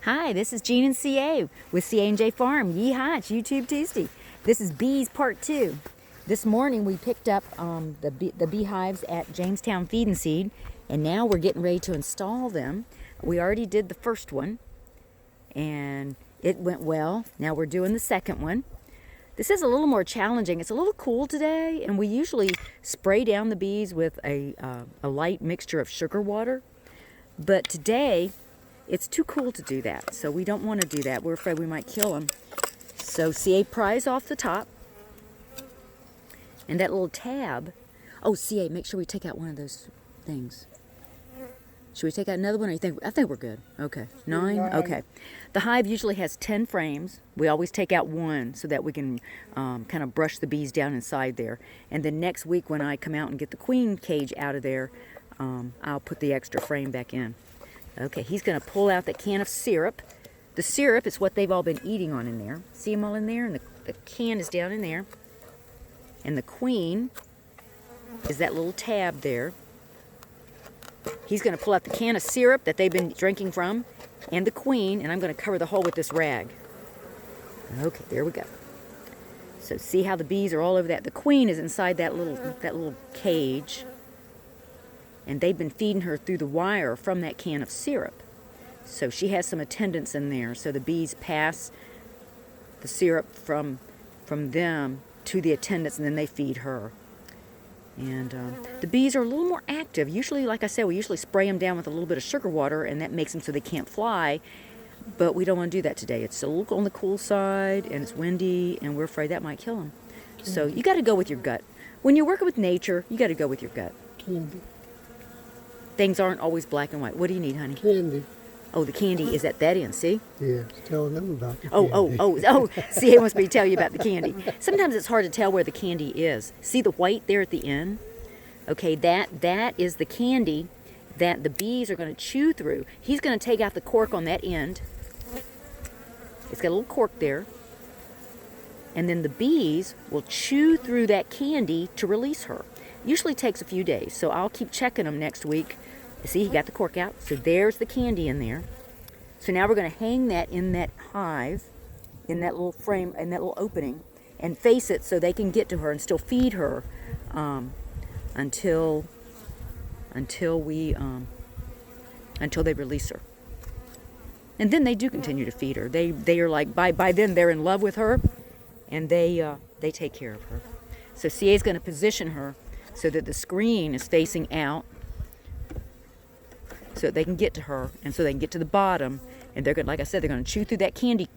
Hi, this is Jean and CA with CA&J Farm. Yeehaw, it's YouTube Tuesday. This is Bees Part 2. This morning we picked up the beehives at Jamestown Feed and Seed, and now we're getting ready to install them. We already did the first one, and it went well. Now we're doing the second one. This is a little more challenging. It's a little cool today, and we usually spray down the bees with a light mixture of sugar water. But today, it's too cool to do that, so we don't want to do that. We're afraid we might kill them. So CA pries off the top, and that little tab. Oh, CA, make sure we take out one of those things. Should we take out another one, or you think? I think we're good. Okay, 9. Okay. The hive usually has 10 frames. We always take out one so that we can kind of brush the bees down inside there. And then next week, when I come out and get the queen cage out of there, I'll put the extra frame back in. Okay, he's going to pull out that can of syrup. The syrup is what they've all been eating on in there. See them all in there? And the can is down in there. And the queen is that little tab there. He's going to pull out the can of syrup that they've been drinking from, and the queen, and I'm going to cover the hole with this rag. Okay, there we go. So see how the bees are all over that. The queen is inside that little cage. And they've been feeding her through the wire from that can of syrup. So she has some attendants in there. So the bees pass the syrup from them to the attendants, and then they feed her. And the bees are a little more active. Usually, like I said, we usually spray them down with a little bit of sugar water, and that makes them so they can't fly. But we don't want to do that today. It's a little on the cool side, and it's windy, and we're afraid that might kill them. So you got to go with your gut. When you're working with nature, you got to go with your gut. Candy. Things aren't always black and white. What do you need, honey? Candy. Oh, the candy is at that end, see? Yeah, tell them about the candy. Oh, CA wants me to tell you about the candy. Sometimes it's hard to tell where the candy is. See the white there at the end? Okay, that is the candy that the bees are going to chew through. He's going to take out the cork on that end. It's got a little cork there. And then the bees will chew through that candy to release her. Usually takes a few days, so I'll keep checking them next week. See, he got the cork out, so there's the candy in there. So now we're going to hang that in that hive, in that little frame, in that little opening, and face it so they can get to her and still feed her until they release her. And then they do continue to feed her. They are like by then they're in love with her, and they take care of her. So CA is going to position her so that the screen is facing out, so that they can get to her, and so they can get to the bottom. And they're going, like I said, they're going to chew through that candy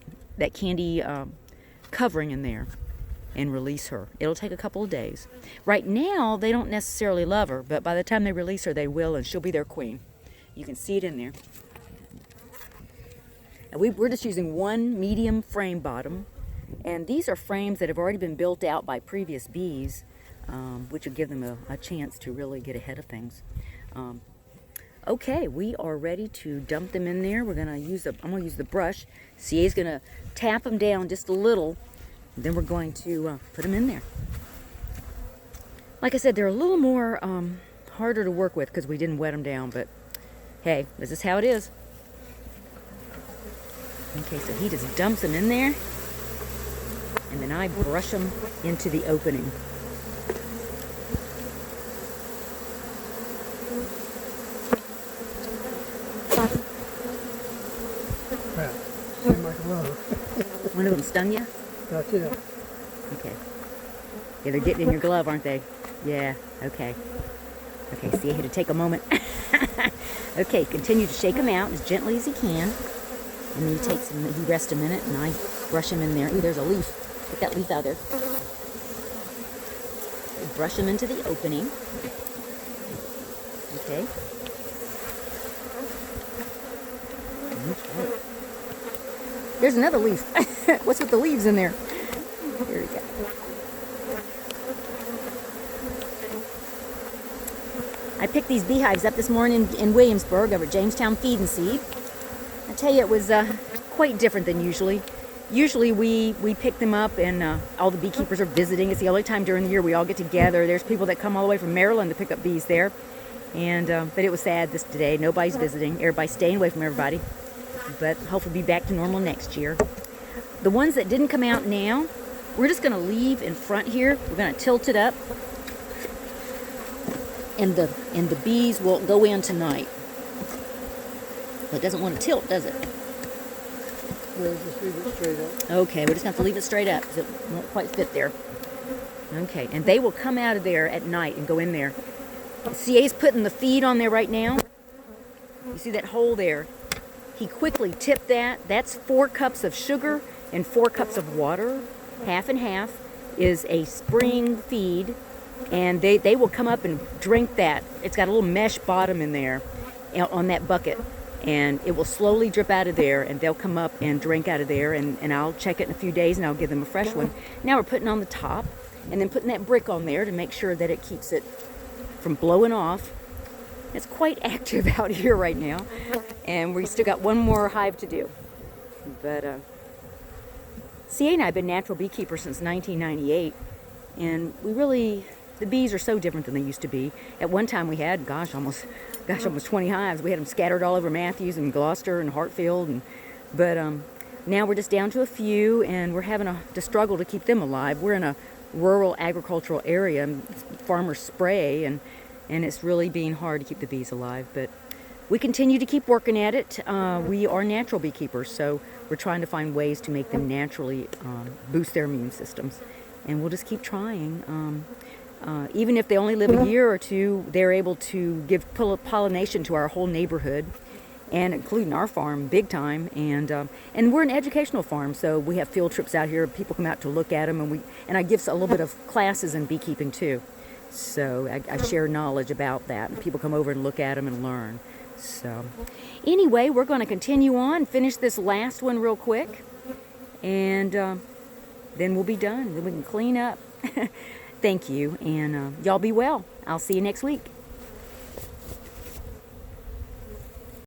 covering in there, and release her. It'll take a couple of days. Right now, they don't necessarily love her, but by the time they release her, they will, and she'll be their queen. You can see it in there. And we're just using one medium frame bottom, and these are frames that have already been built out by previous bees, which will give them a chance to really get ahead of things. Okay, we are ready to dump them in there. I'm going to use the brush. CA's going to tap them down just a little, and then we're going to put them in there. Like I said, they're a little more harder to work with because we didn't wet them down, but hey, this is how it is. Okay, so he just dumps them in there, and then I brush them into the opening. One of them stung you? That's it. Okay. Yeah, they're getting in your glove, aren't they? Yeah, okay. Okay, see, I had to take a moment. Okay, continue to shake them out as gently as he can. And then he rests a minute, and I brush him in there. Ooh, there's a leaf. Get that leaf out of there. Brush him into the opening. Okay. Okay. There's another leaf. What's with the leaves in there? Here we go. I picked these beehives up this morning in Williamsburg over at Jamestown Feed and Seed. I tell you, it was quite different than usually. Usually we pick them up, and all the beekeepers are visiting. It's the only time during the year we all get together. There's people that come all the way from Maryland to pick up bees there. And but it was sad this today. Nobody's visiting. Everybody's staying away from everybody. but hopefully be back to normal next year. The ones that didn't come out now, we're just going to leave in front here. We're going to tilt it up, and the bees will go in tonight. Well, it doesn't want to tilt, does it? No, just leave it straight up. Okay, we're just going to have to leave it straight up because it won't quite fit there. Okay, and they will come out of there at night and go in there. CA's putting the feed on there right now. You see that hole there? He quickly tipped that. That's 4 cups of sugar and 4 cups of water. Half and half is a spring feed, and they will come up and drink that. It's got a little mesh bottom in there on that bucket, and it will slowly drip out of there, and they'll come up and drink out of there, and I'll check it in a few days, and I'll give them a fresh one. Now we're putting on the top, and then putting that brick on there to make sure that it keeps it from blowing off. It's quite active out here right now, and we still got one more hive to do. But CA and I have been natural beekeepers since 1998, and the bees are so different than they used to be. At one time we had, almost 20 hives. We had them scattered all over Matthews and Gloucester and Hartfield, but now we're just down to a few, and we're having to struggle to keep them alive. We're in a rural agricultural area, farmers spray, and it's really being hard to keep the bees alive, but we continue to keep working at it. We are natural beekeepers, so we're trying to find ways to make them naturally boost their immune systems, and we'll just keep trying. Even if they only live a year or two, they're able to give pollination to our whole neighborhood, and including our farm big time. And we're an educational farm, so we have field trips out here. People come out to look at them, and I give a little bit of classes in beekeeping too. So I share knowledge about that, and people come over and look at them and learn. So anyway, we're going to continue on, finish this last one real quick, and then we'll be done. Then we can clean up. Thank you, and y'all be well. I'll see you next week.